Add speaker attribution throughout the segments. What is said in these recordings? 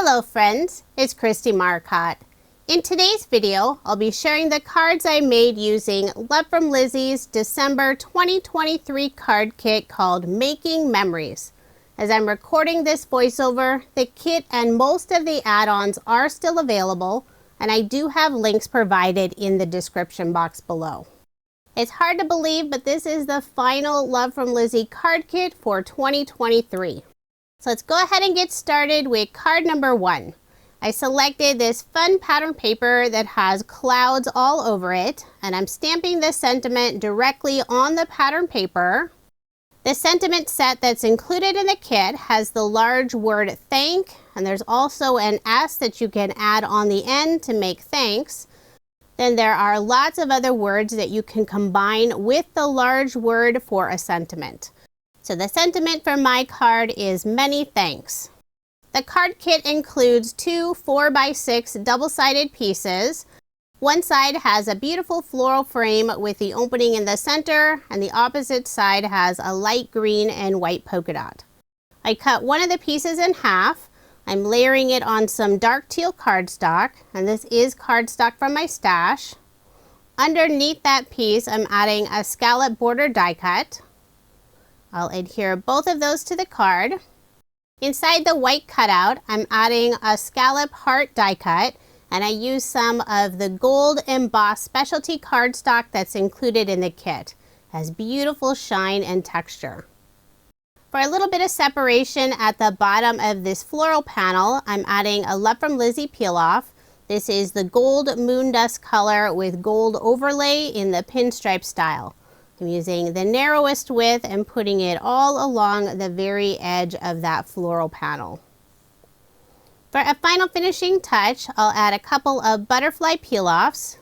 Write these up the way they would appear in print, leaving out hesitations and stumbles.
Speaker 1: Hello friends, it's Kristie Marcotte. In today's video, I'll be sharing the cards I made using Love from Lizi's December 2023 card kit called Making Memories. As I'm recording this voiceover, the kit and most of the add-ons are still available, and I do have links provided in the description box below. It's hard to believe, but this is the final Love from Lizi card kit for 2023. So let's go ahead and get started with card number 1. I selected this fun pattern paper that has clouds all over it, and I'm stamping the sentiment directly on the pattern paper. The sentiment set that's included in the kit has the large word thank, and there's also an S that you can add on the end to make thanks. Then there are lots of other words that you can combine with the large word for a sentiment. So the sentiment for my card is many thanks. The card kit includes two 4x6 double-sided pieces. One side has a beautiful floral frame with the opening in the center, and the opposite side has a light green and white polka dot. I cut one of the pieces in half. I'm layering it on some dark teal cardstock, and this is cardstock from my stash. Underneath that piece, I'm adding a scallop border die cut. I'll adhere both of those to the card. Inside the white cutout, I'm adding a scallop heart die cut, and I use some of the gold embossed specialty cardstock that's included in the kit. It has beautiful shine and texture. For a little bit of separation at the bottom of this floral panel, I'm adding a Love from Lizi peel off. This is the gold moon dust color with gold overlay in the pinstripe style. I'm using the narrowest width and putting it all along the very edge of that floral panel. For a final finishing touch, I'll add a couple of butterfly peel-offs.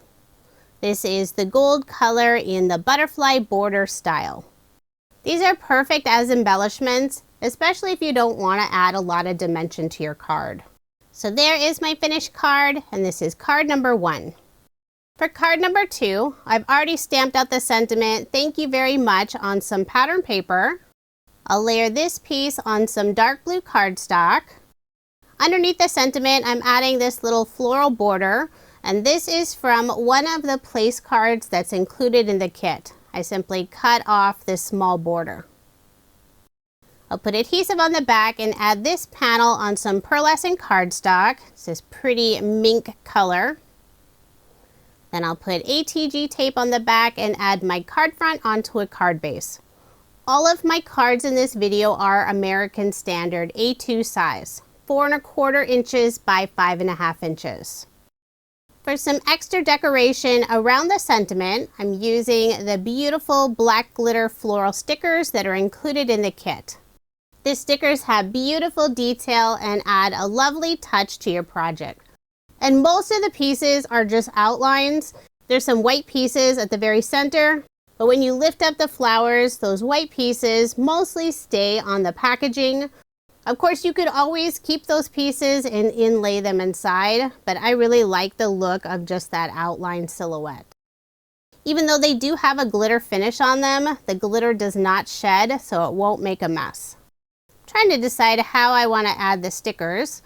Speaker 1: This is the gold color in the butterfly border style. These are perfect as embellishments, especially if you don't want to add a lot of dimension to your card. So there is my finished card, and this is card number 1. For card number 2, I've already stamped out the sentiment, thank you very much, on some pattern paper. I'll layer this piece on some dark blue cardstock. Underneath the sentiment, I'm adding this little floral border, and this is from one of the place cards that's included in the kit. I simply cut off this small border. I'll put adhesive on the back and add this panel on some pearlescent cardstock. It's this pretty mink color. Then I'll put ATG tape on the back and add my card front onto a card base. All of my cards in this video are American Standard A2 size, 4¼ inches by 5½ inches. For some extra decoration around the sentiment, I'm using the beautiful black glitter floral stickers that are included in the kit. These stickers have beautiful detail and add a lovely touch to your project. And most of the pieces are just outlines. There's some white pieces at the very center, but when you lift up the flowers, those white pieces mostly stay on the packaging. Of course, you could always keep those pieces and inlay them inside, but I really like the look of just that outline silhouette. Even though they do have a glitter finish on them, the glitter does not shed, so it won't make a mess. I'm trying to decide how I want to add the stickers.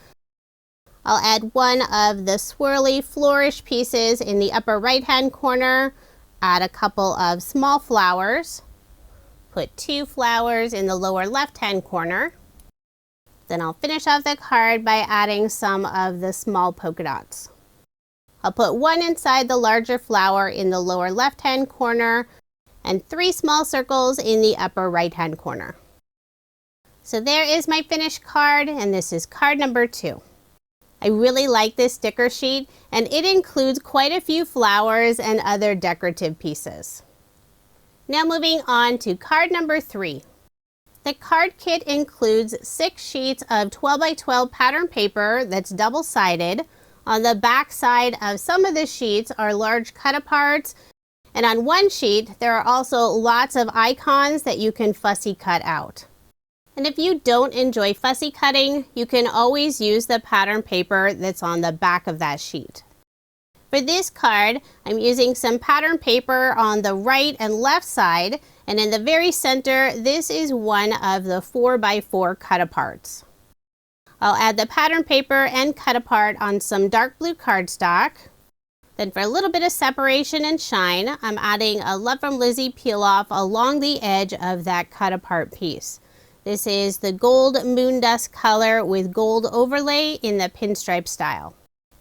Speaker 1: I'll add one of the swirly flourish pieces in the upper right hand corner, add a couple of small flowers, put 2 flowers in the lower left hand corner. Then I'll finish off the card by adding some of the small polka dots. I'll put 1 inside the larger flower in the lower left hand corner and 3 small circles in the upper right hand corner. So there is my finished card, and this is card number 2. I really like this sticker sheet, and it includes quite a few flowers and other decorative pieces. Now moving on to card number 3. The card kit includes 6 sheets of 12x12 pattern paper that's double-sided. On the back side of some of the sheets are large cut-aparts, and on one sheet there are also lots of icons that you can fussy cut out. And if you don't enjoy fussy cutting, you can always use the pattern paper that's on the back of that sheet. For this card, I'm using some pattern paper on the right and left side, and in the very center, this is one of the 4x4 cut-aparts. I'll add the pattern paper and cut apart on some dark blue cardstock. Then for a little bit of separation and shine, I'm adding a Love from Lizi peel off along the edge of that cut apart piece. This is the gold moon dust color with gold overlay in the pinstripe style.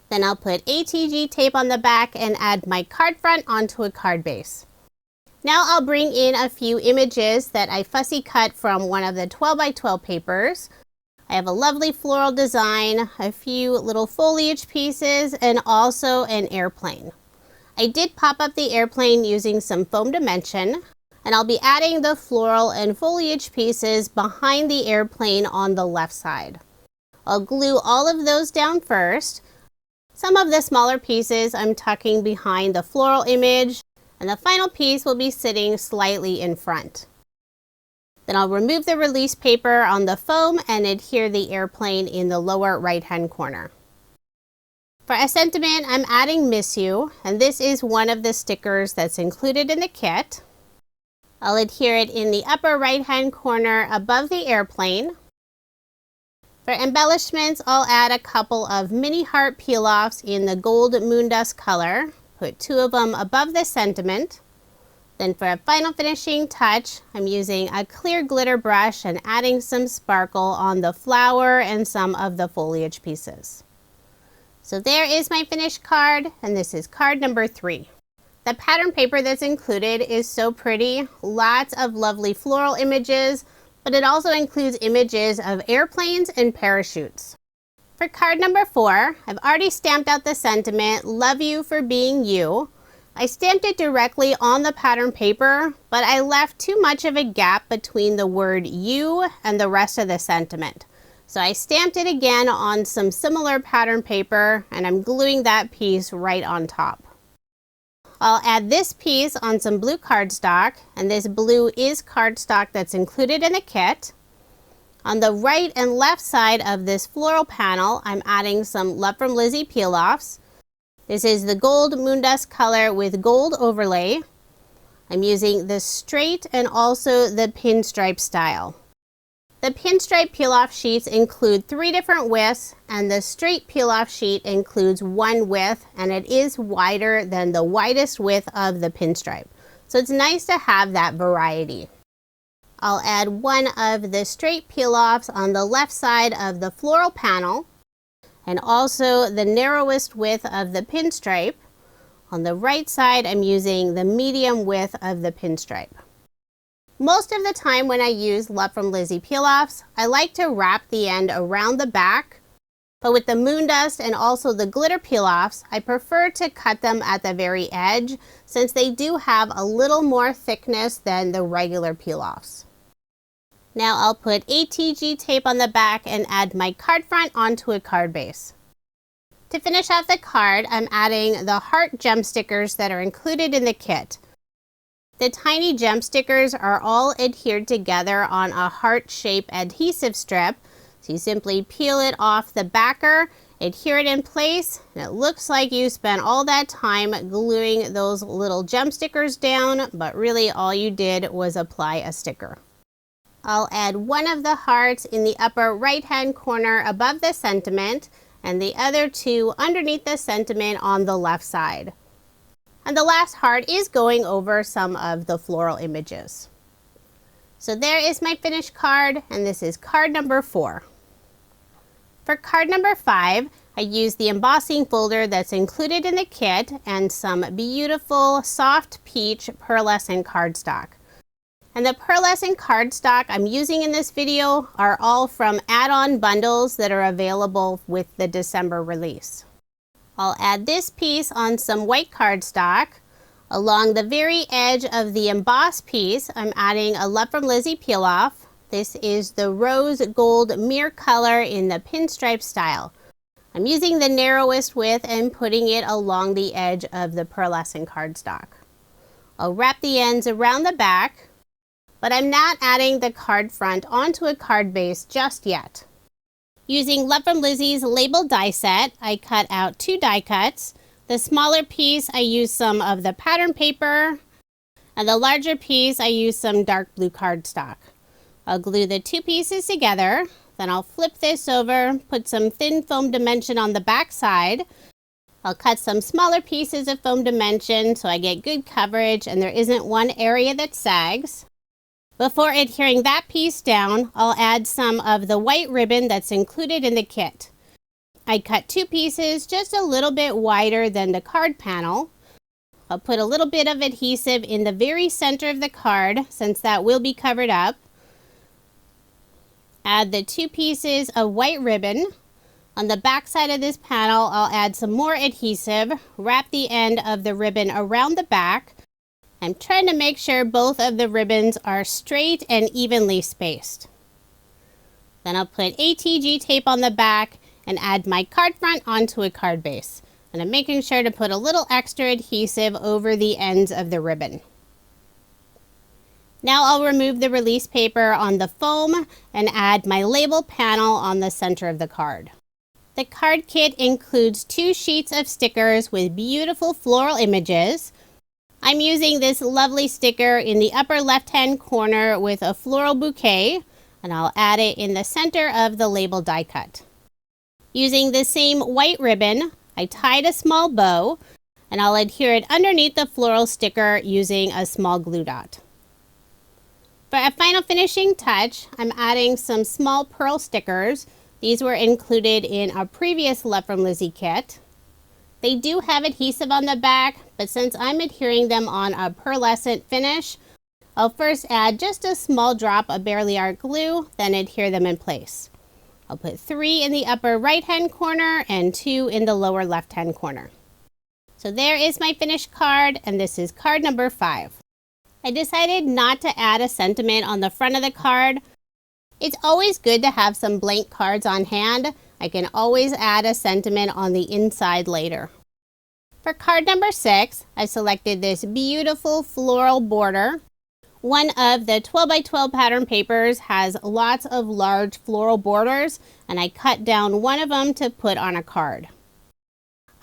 Speaker 1: Then I'll put ATG tape on the back and add my card front onto a card base. Now I'll bring in a few images that I fussy cut from one of the 12 by 12 papers. I have a lovely floral design, a few little foliage pieces, and also an airplane. I did pop up the airplane using some foam dimension, and I'll be adding the floral and foliage pieces behind the airplane on the left side. I'll glue all of those down first. Some of the smaller pieces I'm tucking behind the floral image, and the final piece will be sitting slightly in front. Then I'll remove the release paper on the foam and adhere the airplane in the lower right-hand corner. For a sentiment, I'm adding Miss You, and this is one of the stickers that's included in the kit. I'll adhere it in the upper right-hand corner above the airplane. For embellishments, I'll add a couple of mini heart peel-offs in the gold moon dust color. Put 2 of them above the sentiment. Then for a final finishing touch, I'm using a clear glitter brush and adding some sparkle on the flower and some of the foliage pieces. So there is my finished card, and this is card number 3. The pattern paper that's included is so pretty, lots of lovely floral images, but it also includes images of airplanes and parachutes. For card number 4, I've already stamped out the sentiment, "Love you for being you." I stamped it directly on the pattern paper, but I left too much of a gap between the word you and the rest of the sentiment. So I stamped it again on some similar pattern paper, and I'm gluing that piece right on top. I'll add this piece on some blue cardstock, and this blue is cardstock that's included in the kit. On the right and left side of this floral panel, I'm adding some Love from Lizi peel-offs. This is the gold moon dust color with gold overlay. I'm using the straight and also the pinstripe style. The pinstripe peel-off sheets include 3 different widths, and the straight peel-off sheet includes 1 width, and it is wider than the widest width of the pinstripe. So it's nice to have that variety. I'll add 1 of the straight peel-offs on the left side of the floral panel, and also the narrowest width of the pinstripe. On the right side, I'm using the medium width of the pinstripe. Most of the time when I use Love from Lizi peel-offs, I like to wrap the end around the back, but with the moon dust and also the glitter peel-offs, I prefer to cut them at the very edge since they do have a little more thickness than the regular peel-offs. Now I'll put ATG tape on the back and add my card front onto a card base. To finish off the card, I'm adding the heart gem stickers that are included in the kit. The tiny gem stickers are all adhered together on a heart-shaped adhesive strip. So you simply peel it off the backer, adhere it in place, and it looks like you spent all that time gluing those little gem stickers down, but really all you did was apply a sticker. I'll add 1 of the hearts in the upper right-hand corner above the sentiment, and the other 2 underneath the sentiment on the left side. And the last heart is going over some of the floral images. So there is my finished card, and this is card number 4. For card number 5, I used the embossing folder that's included in the kit and some beautiful soft peach pearlescent cardstock. And the pearlescent cardstock I'm using in this video are all from add-on bundles that are available with the December release. I'll add this piece on some white cardstock. Along the very edge of the embossed piece, I'm adding a Love from Lizi peel-off. This is the rose gold mirror color in the pinstripe style. I'm using the narrowest width and putting it along the edge of the pearlescent cardstock. I'll wrap the ends around the back, but I'm not adding the card front onto a card base just yet. Using Love from Lizi's label die set, I cut out 2 die cuts. The smaller piece, I used some of the pattern paper, and the larger piece, I used some dark blue cardstock. I'll glue the 2 pieces together, Then I'll flip this over, put some thin foam dimension on the back side. I'll cut some smaller pieces of foam dimension so I get good coverage and there isn't one area that sags. Before adhering that piece down, I'll add some of the white ribbon that's included in the kit. I cut 2 pieces just a little bit wider than the card panel. I'll put a little bit of adhesive in the very center of the card since that will be covered up. Add the 2 pieces of white ribbon. On the back side of this panel, I'll add some more adhesive, wrap the end of the ribbon around the back. I'm trying to make sure both of the ribbons are straight and evenly spaced. Then I'll put ATG tape on the back and add my card front onto a card base. And I'm making sure to put a little extra adhesive over the ends of the ribbon. Now I'll remove the release paper on the foam and add my label panel on the center of the card. The card kit includes 2 sheets of stickers with beautiful floral images. I'm using this lovely sticker in the upper left-hand corner with a floral bouquet, and I'll add it in the center of the label die cut. Using the same white ribbon, I tied a small bow, and I'll adhere it underneath the floral sticker using a small glue dot. For a final finishing touch, I'm adding some small pearl stickers. These were included in our previous Love from Lizi kit. They do have adhesive on the back, but since I'm adhering them on a pearlescent finish, I'll first add just a small drop of Barely Art glue, then adhere them in place. I'll put 3 in the upper right-hand corner and 2 in the lower left-hand corner. So there is my finished card, and this is card number 5. I decided not to add a sentiment on the front of the card. It's always good to have some blank cards on hand. I can always add a sentiment on the inside later. For card number 6, I selected this beautiful floral border. One of the 12 by 12 pattern papers has lots of large floral borders, and I cut down one of them to put on a card.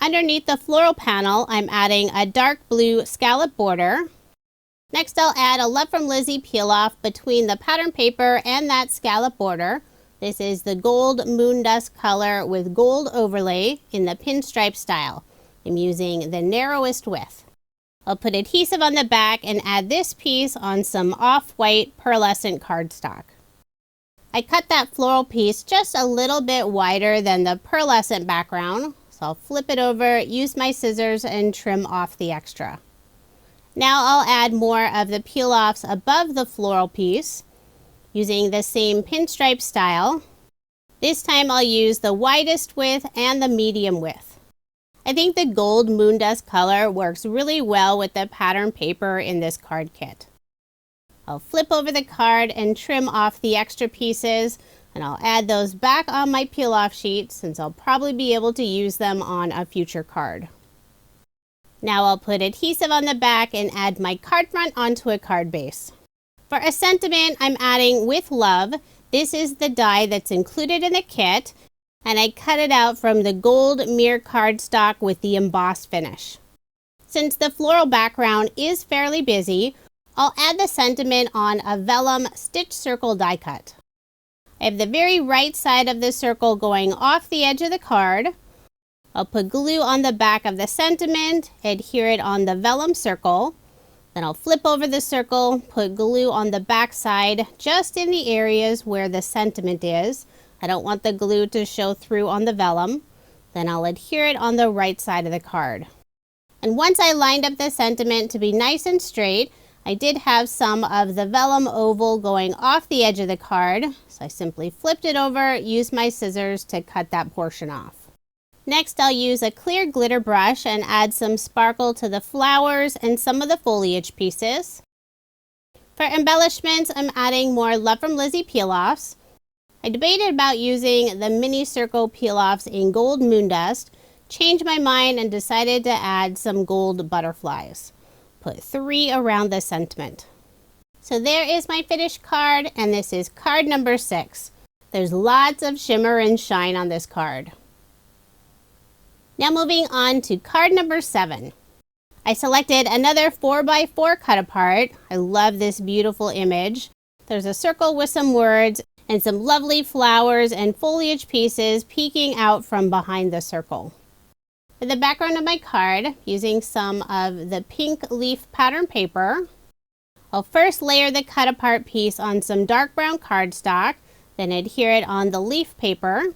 Speaker 1: Underneath the floral panel, I'm adding a dark blue scallop border. Next, I'll add a Love from Lizi peel off between the pattern paper and that scallop border. This is the gold moon dust color with gold overlay in the pinstripe style. I'm using the narrowest width. I'll put adhesive on the back and add this piece on some off-white pearlescent cardstock. I cut that floral piece just a little bit wider than the pearlescent background, so I'll flip it over, use my scissors, and trim off the extra. Now I'll add more of the peel-offs above the floral piece using the same pinstripe style. This time I'll use the widest width and the medium width. I think the gold moon dust color works really well with the pattern paper in this card kit. I'll flip over the card and trim off the extra pieces, and I'll add those back on my peel-off sheet since I'll probably be able to use them on a future card. Now I'll put adhesive on the back and add my card front onto a card base. For a sentiment, I'm adding With Love. This is the die that's included in the kit, and I cut it out from the gold mirror cardstock with the embossed finish. Since the floral background is fairly busy, I'll add the sentiment on a vellum stitch circle die cut. I have the very right side of the circle going off the edge of the card. I'll put glue on the back of the sentiment, adhere it on the vellum circle. Then I'll flip over the circle, put glue on the back side just in the areas where the sentiment is. I don't want the glue to show through on the vellum. Then I'll adhere it on the right side of the card. And once I lined up the sentiment to be nice and straight, I did have some of the vellum oval going off the edge of the card. So I simply flipped it over, used my scissors to cut that portion off. Next, I'll use a clear glitter brush and add some sparkle to the flowers and some of the foliage pieces. For embellishments, I'm adding more Love from Lizi peel-offs. I debated about using the mini circle peel-offs in gold moon dust, changed my mind and decided to add some gold butterflies. Put 3 around the sentiment. So there is my finished card, and this is card number 6. There's lots of shimmer and shine on this card. Now moving on to card number 7. I selected another 4x4 cut apart. I love this beautiful image. There's a circle with some words, and some lovely flowers and foliage pieces peeking out from behind the circle. For the background of my card, using some of the pink leaf pattern paper, I'll first layer the cut apart piece on some dark brown cardstock, then adhere it on the leaf paper,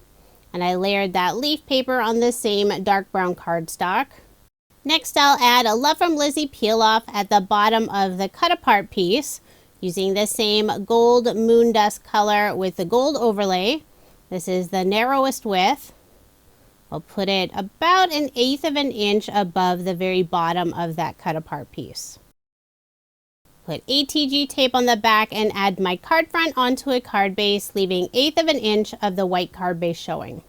Speaker 1: and I layered that leaf paper on the same dark brown cardstock. Next, I'll add a Love from Lizi peel off at the bottom of the cut apart piece, using the same gold moon dust color with the gold overlay. This is the narrowest width. I'll put it about 1/8 of an inch above the very bottom of that cut apart piece. Put ATG tape on the back and add my card front onto a card base, leaving 1/8 of an inch of the white card base showing.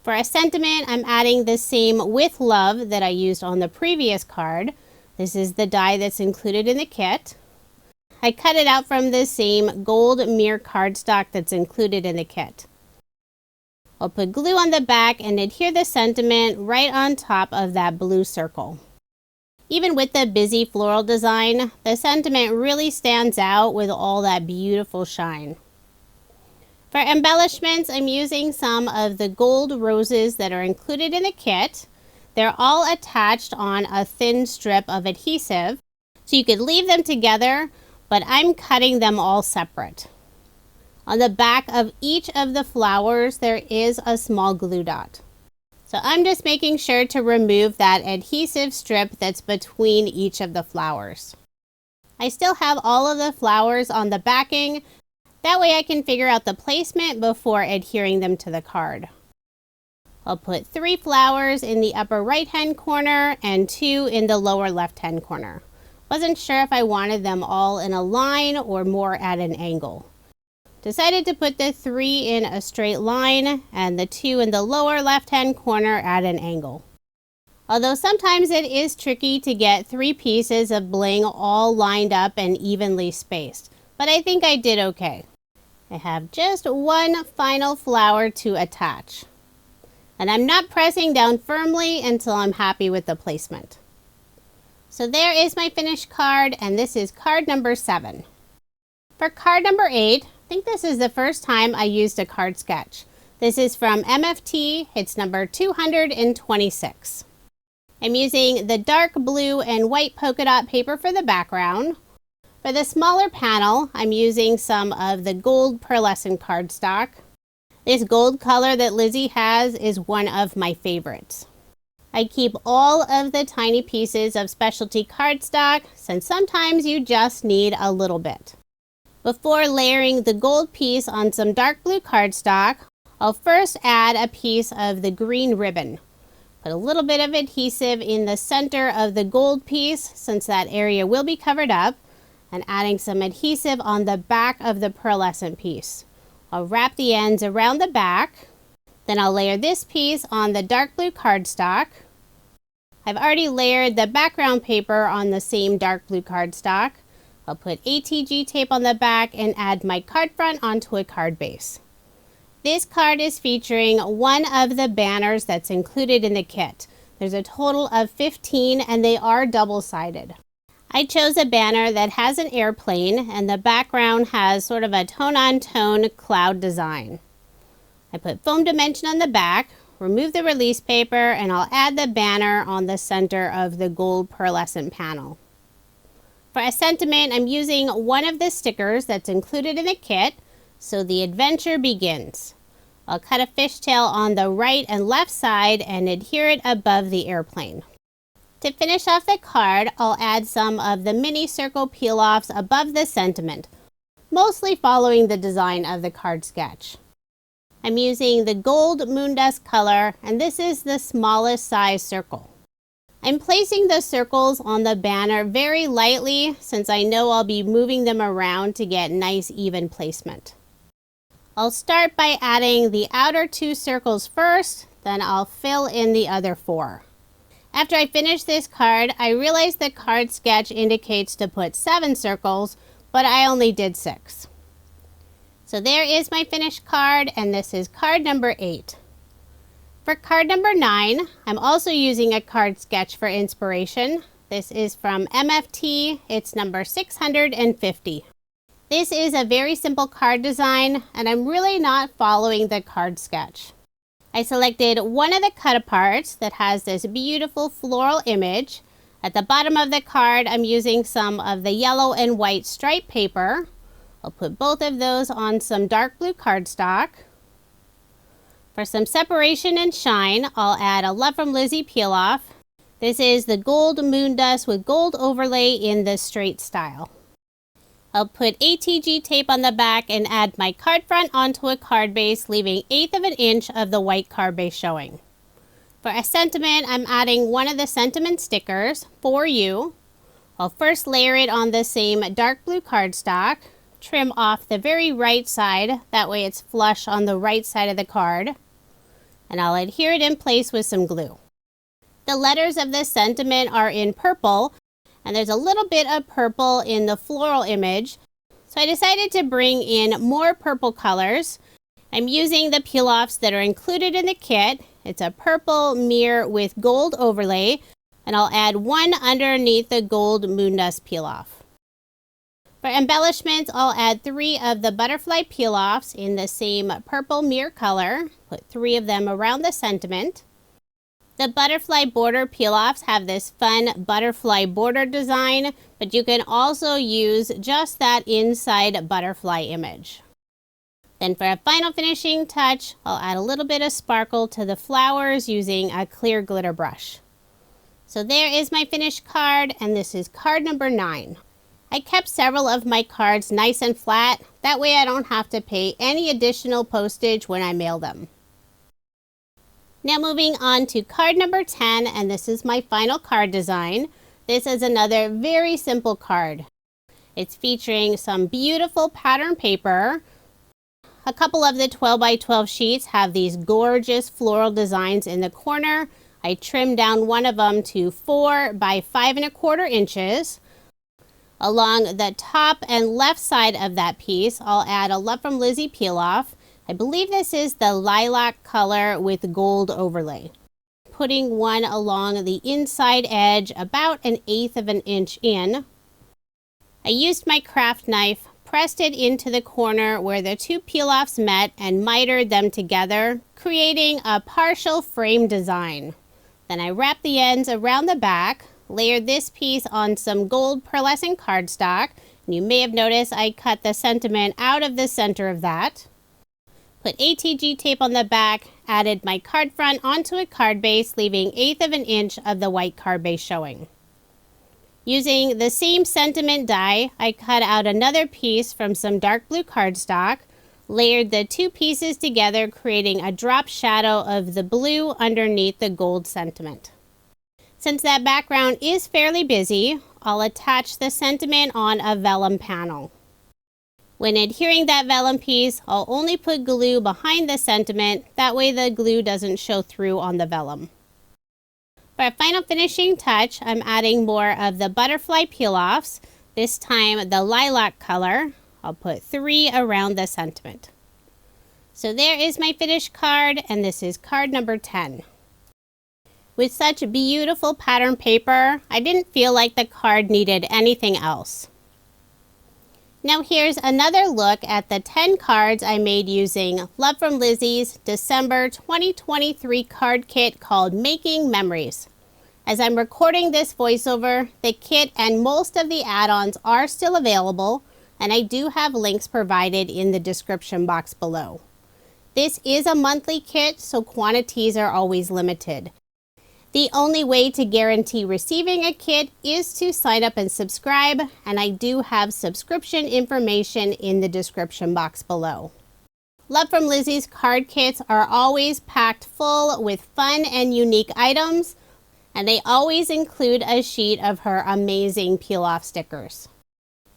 Speaker 1: For a sentiment, I'm adding the same With Love that I used on the previous card. This is the die that's included in the kit. I cut it out from the same gold mirror cardstock that's included in the kit. I'll put glue on the back and adhere the sentiment right on top of that blue circle. Even with the busy floral design, the sentiment really stands out with all that beautiful shine. For embellishments, I'm using some of the gold roses that are included in the kit. They're all attached on a thin strip of adhesive, so you could leave them together, but I'm cutting them all separate. On the back of each of the flowers, there is a small glue dot. So I'm just making sure to remove that adhesive strip that's between each of the flowers. I still have all of the flowers on the backing. That way I can figure out the placement before adhering them to the card. I'll put 3 flowers in the upper right-hand corner and 2 in the lower left-hand corner. Wasn't sure if I wanted them all in a line or more at an angle. Decided to put the 3 in a straight line and the 2 in the lower left-hand corner at an angle. Although sometimes it is tricky to get 3 pieces of bling all lined up and evenly spaced, but I think I did okay. I have just one final flower to attach. And I'm not pressing down firmly until I'm happy with the placement. So there is my finished card, and this is card number 7. For card number 8, I think this is the first time I used a card sketch. This is from MFT, it's number 226. I'm using the dark blue and white polka dot paper for the background. For the smaller panel, I'm using some of the gold pearlescent cardstock. This gold color that Lizi has is one of my favorites. I keep all of the tiny pieces of specialty cardstock since sometimes you just need a little bit. Before layering the gold piece on some dark blue cardstock, I'll first add a piece of the green ribbon. Put a little bit of adhesive in the center of the gold piece since that area will be covered up, and adding some adhesive on the back of the pearlescent piece. I'll wrap the ends around the back. Then I'll layer this piece on the dark blue cardstock. I've already layered the background paper on the same dark blue cardstock. I'll put ATG tape on the back and add my card front onto a card base. This card is featuring one of the banners that's included in the kit. There's a total of 15 and they are double-sided. I chose a banner that has an airplane and the background has sort of a tone-on-tone cloud design. I put foam dimension on the back, remove the release paper, and I'll add the banner on the center of the gold pearlescent panel. For a sentiment, I'm using one of the stickers that's included in the kit, so the adventure begins. I'll cut a fishtail on the right and left side and adhere it above the airplane. To finish off the card, I'll add some of the mini circle peel-offs above the sentiment, mostly following the design of the card sketch. I'm using the gold moon dust color, and this is the smallest size circle. I'm placing the circles on the banner very lightly since I know I'll be moving them around to get nice even placement. I'll start by adding the outer 2 circles first, then I'll fill in the other 4. After I finish this card, I realized the card sketch indicates to put 7 circles, but I only did 6. So there is my finished card, and this is card number 8. For card number 9, I'm also using a card sketch for inspiration. This is from MFT, it's number 650. This is a very simple card design, and I'm really not following the card sketch. I selected one of the cut-aparts that has this beautiful floral image. At the bottom of the card, I'm using some of the yellow and white stripe paper. I'll put both of those on some dark blue cardstock. For some separation and shine, I'll add a Love from Lizi peel-off. This is the gold moon dust with gold overlay in the straight style. I'll put ATG tape on the back and add my card front onto a card base, leaving 1/8 of an inch of the white card base showing. For a sentiment, I'm adding one of the sentiment stickers, For You. I'll first layer it on the same dark blue cardstock, trim off the very right side, that way it's flush on the right side of the card, and I'll adhere it in place with some glue. The letters of this sentiment are in purple, and there's a little bit of purple in the floral image, so I decided to bring in more purple colors. I'm using the peel-offs that are included in the kit. It's a purple mirror with gold overlay, and I'll add one underneath the gold moon dust peel-off. For embellishments, I'll add 3 of the butterfly peel-offs in the same purple mirror color. Put 3 of them around the sentiment. The butterfly border peel-offs have this fun butterfly border design, but you can also use just that inside butterfly image. Then for a final finishing touch, I'll add a little bit of sparkle to the flowers using a clear glitter brush. So there is my finished card, and this is card number 9. I kept several of my cards nice and flat, that way I don't have to pay any additional postage when I mail them. Now moving on to card number 10, and this is my final card design. This is another very simple card. It's featuring some beautiful pattern paper. A couple of the 12 by 12 sheets have these gorgeous floral designs in the corner. I trimmed down one of them to 4 by 5 1/4 inches. Along the top and left side of that piece, I'll add a Love from Lizi peel-off. I believe this is the lilac color with gold overlay. Putting one along the inside edge about 1/8 of an inch in. I used my craft knife, pressed it into the corner where the 2 peel-offs met and mitered them together, creating a partial frame design. Then I wrapped the ends around the back, layered this piece on some gold pearlescent cardstock. And you may have noticed I cut the sentiment out of the center of that. Put ATG tape on the back, added my card front onto a card base, leaving 1/8 of an inch of the white card base showing. Using the same sentiment die, I cut out another piece from some dark blue cardstock, layered the 2 pieces together, creating a drop shadow of the blue underneath the gold sentiment. Since that background is fairly busy, I'll attach the sentiment on a vellum panel. When adhering that vellum piece, I'll only put glue behind the sentiment, that way the glue doesn't show through on the vellum. For a final finishing touch, I'm adding more of the butterfly peel-offs, this time the lilac color. I'll put 3 around the sentiment. So there is my finished card, and this is card number 10. With such beautiful pattern paper, I didn't feel like the card needed anything else. Now here's another look at the 10 cards I made using Love from Lizi's December 2023 card kit called Making Memories. As I'm recording this voiceover, the kit and most of the add-ons are still available, and I do have links provided in the description box below. This is a monthly kit, so quantities are always limited. The only way to guarantee receiving a kit is to sign up and subscribe, and I do have subscription information in the description box below. Love from Lizi's card kits are always packed full with fun and unique items, and they always include a sheet of her amazing peel-off stickers.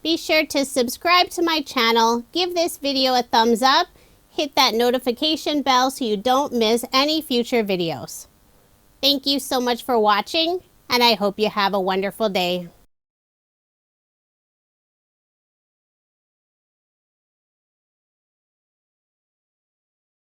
Speaker 1: Be sure to subscribe to my channel, give this video a thumbs up, hit that notification bell so you don't miss any future videos. Thank you so much for watching, and I hope you have a wonderful day.